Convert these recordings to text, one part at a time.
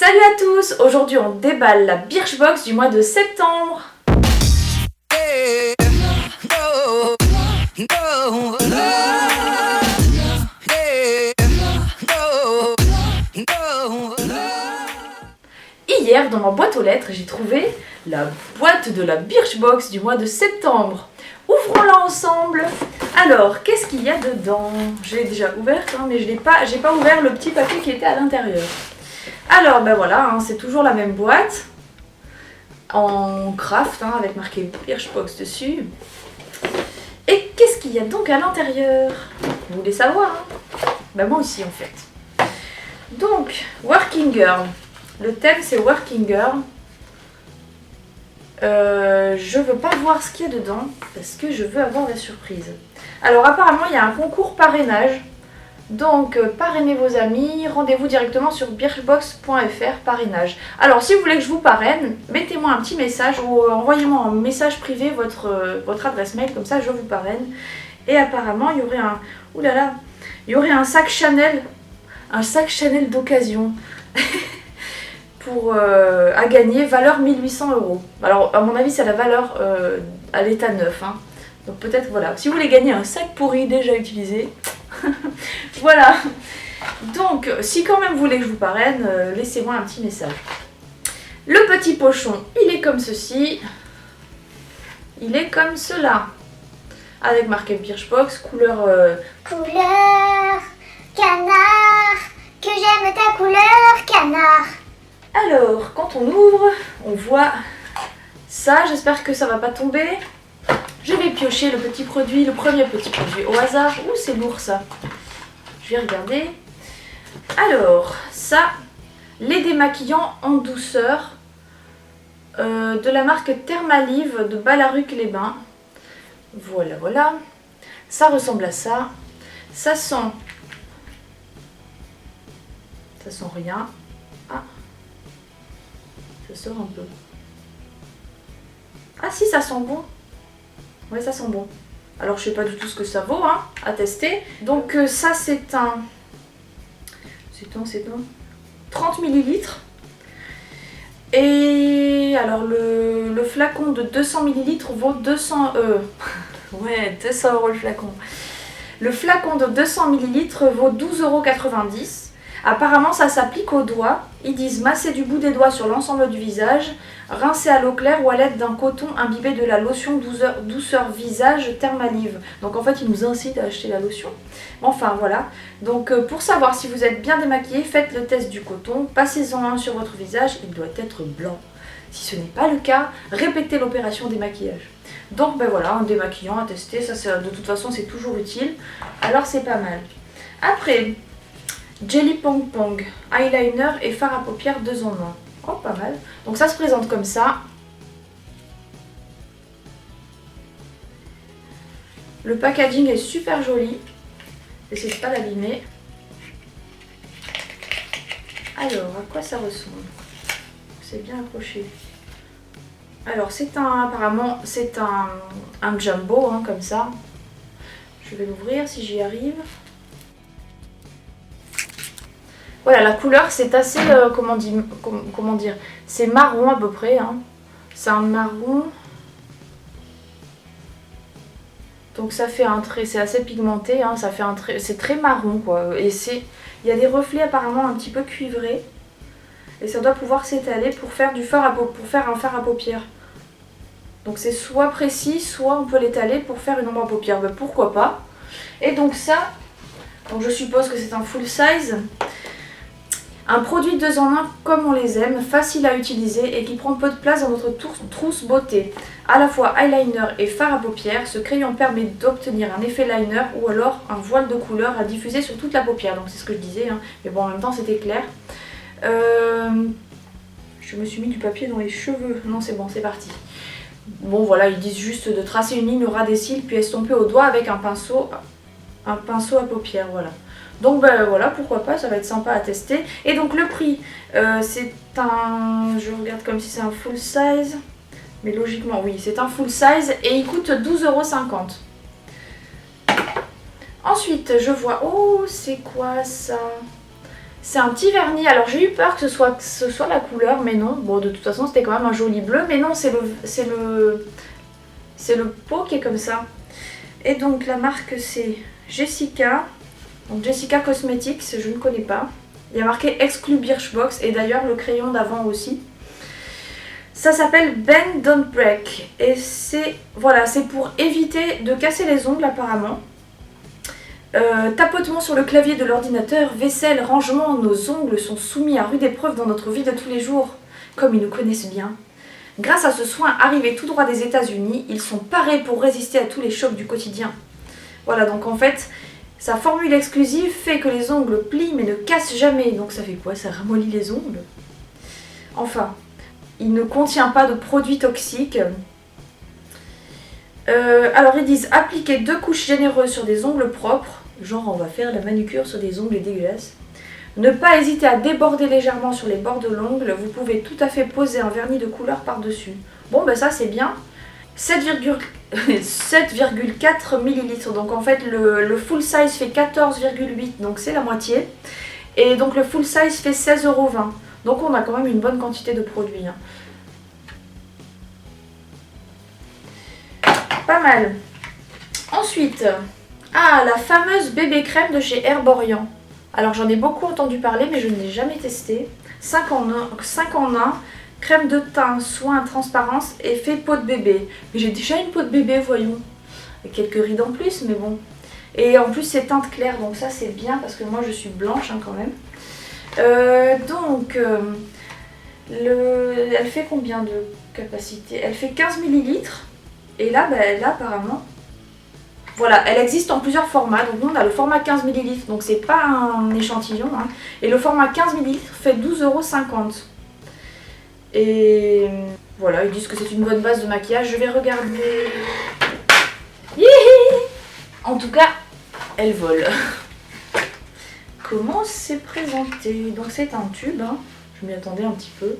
Salut à tous! Aujourd'hui on déballe la Birchbox du mois de septembre. Hier dans ma boîte aux lettres j'ai trouvé la boîte de la Birchbox du mois de septembre. Ouvrons-la ensemble. Alors qu'est-ce qu'il y a dedans? Je l'ai déjà ouverte mais j'ai pas ouvert le petit papier qui était à l'intérieur. Alors ben voilà, c'est toujours la même boîte en craft avec marqué Birchbox dessus. Et qu'est-ce qu'il y a donc à l'intérieur? Vous voulez savoir? Ben moi aussi en fait. Donc Working Girl. Le thème c'est Working Girl. Je veux pas voir ce qu'il y a dedans parce que je veux avoir la surprise. Alors apparemment il y a un concours parrainage. Donc parrainez vos amis, rendez-vous directement sur birchbox.fr parrainage. Alors si vous voulez que je vous parraine, mettez-moi un petit message ou envoyez-moi un message privé votre adresse mail, comme ça je vous parraine. Et apparemment il y aurait un il y aurait un sac Chanel d'occasion à gagner, valeur 1800 €. Alors à mon avis c'est la valeur à l'état neuf. Donc peut-être voilà, si vous voulez gagner un sac pourri déjà utilisé. Voilà, donc si quand même vous voulez que je vous parraine, laissez-moi un petit message. Le petit pochon, il est comme ceci, il est comme cela, avec marqué Birchbox, couleur couleur canard, que j'aime ta couleur canard. Alors quand on ouvre, on voit ça, j'espère que ça va pas tomber. Je vais piocher le premier petit produit au hasard. Ouh, c'est lourd ça. Je vais regarder. Alors, ça, les démaquillants en douceur de la marque Thermalive de Ballaruc-les-Bains. Voilà, voilà. Ça ressemble à ça. Ça sent rien. Ah, ça sort un peu. Ah si, ça sent bon. Ouais, ça sent bon. Alors je sais pas du tout ce que ça vaut à tester. Donc ça c'est un 30 ml. Et alors le flacon de 200 ml vaut 200 ouais, 200 € le flacon. Le flacon de 200 ml vaut 12,90 €. Apparemment ça s'applique aux doigts. Ils disent masser du bout des doigts sur l'ensemble du visage, rincer à l'eau claire ou à l'aide d'un coton imbibé de la lotion douceur visage Thermalive. Donc en fait ils nous incitent à acheter la lotion. Enfin voilà. Donc pour savoir si vous êtes bien démaquillé, faites le test du coton, passez-en un sur votre visage, il doit être blanc. Si ce n'est pas le cas, répétez l'opération démaquillage. Donc ben voilà, un démaquillant à tester, ça de toute façon c'est toujours utile. Alors c'est pas mal. Après, Jelly Pong Pong, eyeliner et fard à paupières 2 en 1. Oh, pas mal. Donc ça se présente comme ça. Le packaging est super joli. Essayez de pas l'abîmer. Alors, à quoi ça ressemble? C'est bien accroché. Alors, apparemment, c'est un jumbo, comme ça. Je vais l'ouvrir si j'y arrive. Voilà, la couleur c'est assez, comment dire, c'est marron à peu près. C'est un marron. Donc ça fait un trait, c'est assez pigmenté, ça fait un trait, c'est très marron quoi. Et il y a des reflets apparemment un petit peu cuivrés. Et ça doit pouvoir s'étaler pour faire un fard à paupières. Donc c'est soit précis, soit on peut l'étaler pour faire une ombre à paupières. Ben, pourquoi pas. Et donc ça, donc je suppose que c'est un full size. Un produit 2 en 1 comme on les aime, facile à utiliser et qui prend peu de place dans notre trousse beauté. À la fois eyeliner et fard à paupières, ce crayon permet d'obtenir un effet liner ou alors un voile de couleur à diffuser sur toute la paupière. Donc c'est ce que je disais, mais bon en même temps c'était clair. Je me suis mis du papier dans les cheveux. Non c'est bon, c'est parti. Bon voilà, ils disent juste de tracer une ligne au ras des cils puis estomper au doigt avec un pinceau à paupières, voilà. Donc ben voilà, pourquoi pas, ça va être sympa à tester. Et donc le prix, c'est je regarde comme si c'est un full size, mais logiquement oui, c'est un full size et il coûte 12,50 €. Ensuite, je vois, oh c'est quoi ça? C'est un petit vernis. Alors j'ai eu peur que ce soit la couleur, mais non. Bon, de toute façon, c'était quand même un joli bleu, mais non, c'est le pot qui est comme ça. Et donc la marque c'est Jessica. Donc Jessica Cosmetics, je ne connais pas. Il y a marqué Exclu Birchbox et d'ailleurs le crayon d'avant aussi. Ça s'appelle Bend Don't Break et c'est voilà, c'est pour éviter de casser les ongles apparemment. Tapotement sur le clavier de l'ordinateur, vaisselle, rangement, nos ongles sont soumis à rude épreuve dans notre vie de tous les jours, comme ils nous connaissent bien. Grâce à ce soin arrivé tout droit des États-Unis, ils sont parés pour résister à tous les chocs du quotidien. Voilà, donc en fait, sa formule exclusive fait que les ongles plient mais ne cassent jamais. Donc ça fait quoi? Ça ramollit les ongles? Enfin, il ne contient pas de produits toxiques. Alors ils disent appliquer 2 couches généreuses sur des ongles propres. Genre on va faire la manucure sur des ongles dégueulasses. Ne pas hésiter à déborder légèrement sur les bords de l'ongle. Vous pouvez tout à fait poser un vernis de couleur par-dessus. Bon ben ça c'est bien. 7,4 ml. Donc en fait le full size fait 14,8. Donc c'est la moitié. Et donc le full size fait 16,20 €. Donc on a quand même une bonne quantité de produits. Hein. Pas mal. Ensuite, la fameuse bébé crème de chez Herborian. Alors j'en ai beaucoup entendu parler mais je ne l'ai jamais testé. 5 en 1, crème de teint, soin, transparence, effet peau de bébé. Mais j'ai déjà une peau de bébé, voyons. Avec quelques rides en plus, mais bon. Et en plus c'est teinte claire, donc ça c'est bien parce que moi je suis blanche hein, quand même. Elle fait combien de capacité? Elle fait 15 ml. Et là, apparemment, voilà, elle existe en plusieurs formats. Donc nous on a le format 15 ml, donc c'est pas un échantillon. Hein. Et le format 15 ml fait 12,50 €. Et voilà, ils disent que c'est une bonne base de maquillage. Je vais regarder. Hihi, en tout cas, elle vole. Comment c'est présenté? Donc c'est un tube, hein. Je m'y attendais un petit peu.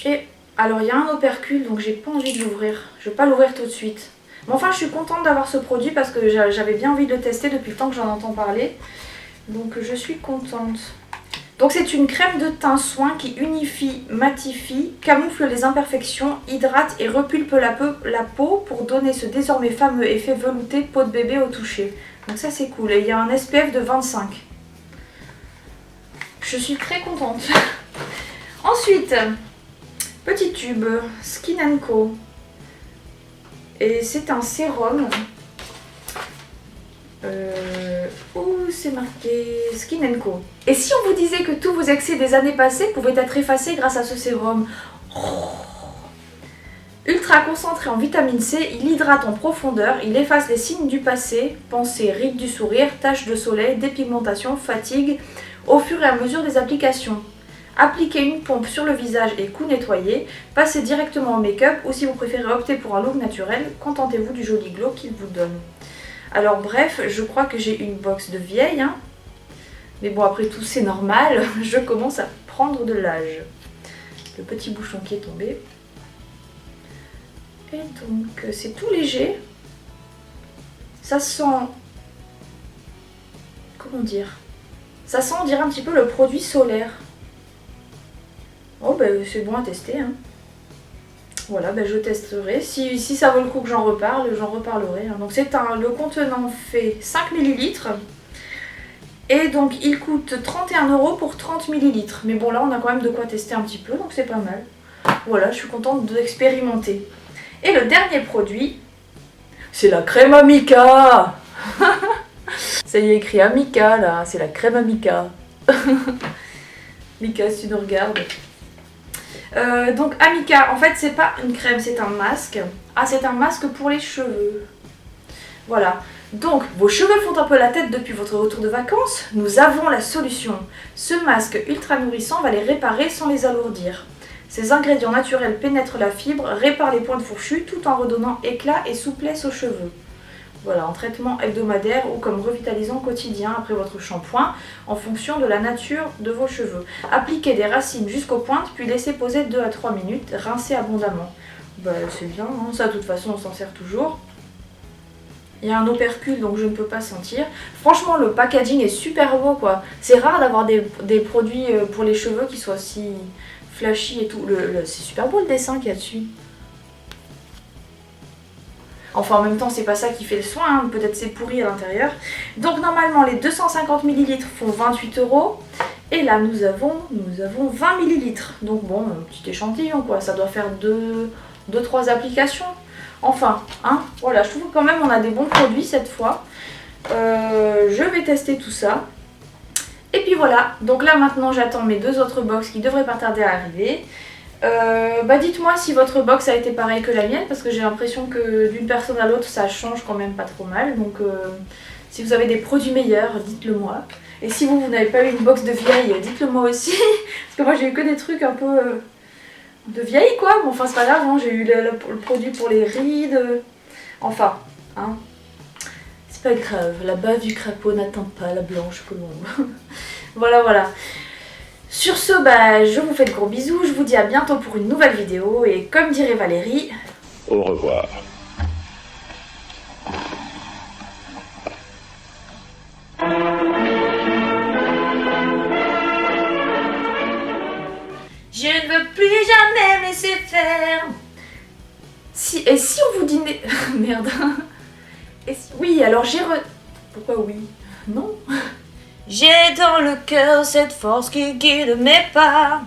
Et alors il y a un opercule, donc j'ai pas envie de l'ouvrir. Je vais pas l'ouvrir tout de suite. Mais enfin je suis contente d'avoir ce produit parce que j'avais bien envie de le tester depuis le temps que j'en entends parler. Donc je suis contente. Donc c'est une crème de teint soin qui unifie, matifie, camoufle les imperfections, hydrate et repulpe la peau pour donner ce désormais fameux effet velouté peau de bébé au toucher. Donc ça c'est cool. Et il y a un SPF de 25. Je suis très contente. Ensuite, petit tube Skin & Co. Et c'est un sérum. Où c'est marqué Skin & Co. Et si on vous disait que tous vos excès des années passées pouvaient être effacés grâce à ce sérum? Ultra concentré en vitamine C, il hydrate en profondeur, il efface les signes du passé, pensées, rides du sourire, taches de soleil, dépigmentation, fatigue, au fur et à mesure des applications. Appliquez une pompe sur le visage et cou nettoyé, passez directement au make-up ou si vous préférez opter pour un look naturel, contentez-vous du joli glow qu'il vous donne. Alors bref, je crois que j'ai une box de vieille, hein. Mais bon après tout c'est normal, je commence à prendre de l'âge. Le petit bouchon qui est tombé. Et donc c'est tout léger. Ça sent... Comment dire? Ça sent on dirait un petit peu le produit solaire. Oh ben c'est bon à tester hein. Voilà, ben je testerai. Si ça vaut le coup que j'en reparlerai. Hein. Donc le contenant fait 5 ml. Et donc il coûte 31 € pour 30 ml. Mais bon là on a quand même de quoi tester un petit peu, donc c'est pas mal. Voilà, je suis contente d'expérimenter. Et le dernier produit, c'est la crème Amica. Ça y est écrit Amica là, c'est la crème Amica. Mika, si tu nous regardes. Donc Amica, en fait c'est pas une crème, c'est un masque. Ah, c'est un masque pour les cheveux. Voilà. Donc, vos cheveux font un peu la tête depuis votre retour de vacances? Nous avons la solution. Ce masque ultra nourrissant va les réparer sans les alourdir. Ces ingrédients naturels pénètrent la fibre, réparent les pointes fourchues tout en redonnant éclat et souplesse aux cheveux. Voilà, en traitement hebdomadaire ou comme revitalisant quotidien après votre shampoing en fonction de la nature de vos cheveux. Appliquez des racines jusqu'aux pointes puis laissez poser 2 à 3 minutes, rincez abondamment. Bah, c'est bien, hein, ça de toute façon on s'en sert toujours. Il y a un opercule donc je ne peux pas sentir. Franchement le packaging est super beau quoi. C'est rare d'avoir des produits pour les cheveux qui soient si flashy et tout. C'est super beau le dessin qu'il y a dessus. Enfin en même temps c'est pas ça qui fait le soin, hein. Peut-être c'est pourri à l'intérieur. Donc normalement les 250 ml font 28 €. Et là nous avons 20 ml. Donc bon, un petit échantillon quoi, ça doit faire 2-3 applications. Enfin, hein, voilà, je trouve quand même on a des bons produits cette fois. Je vais tester tout ça. Et puis voilà, donc là maintenant j'attends mes 2 autres box qui devraient pas tarder à arriver. Dites-moi si votre box a été pareil que la mienne parce que j'ai l'impression que d'une personne à l'autre ça change quand même pas trop mal. Donc si vous avez des produits meilleurs, dites-le moi. Et si vous n'avez pas eu une box de vieille, dites-le moi aussi. Parce que moi j'ai eu que des trucs un peu de vieille quoi. Bon enfin c'est pas grave, hein. J'ai eu le produit pour les rides. Enfin, hein. C'est pas grave, la bave du crapaud n'atteint pas la blanche colombe. Voilà. Sur ce, je vous fais de gros bisous, je vous dis à bientôt pour une nouvelle vidéo et comme dirait Valérie, au revoir. je ne veux plus jamais me laisser faire. Et si on vous dit... Merde. Oui, alors Pourquoi oui? Non. J'ai dans le cœur cette force qui guide mes pas.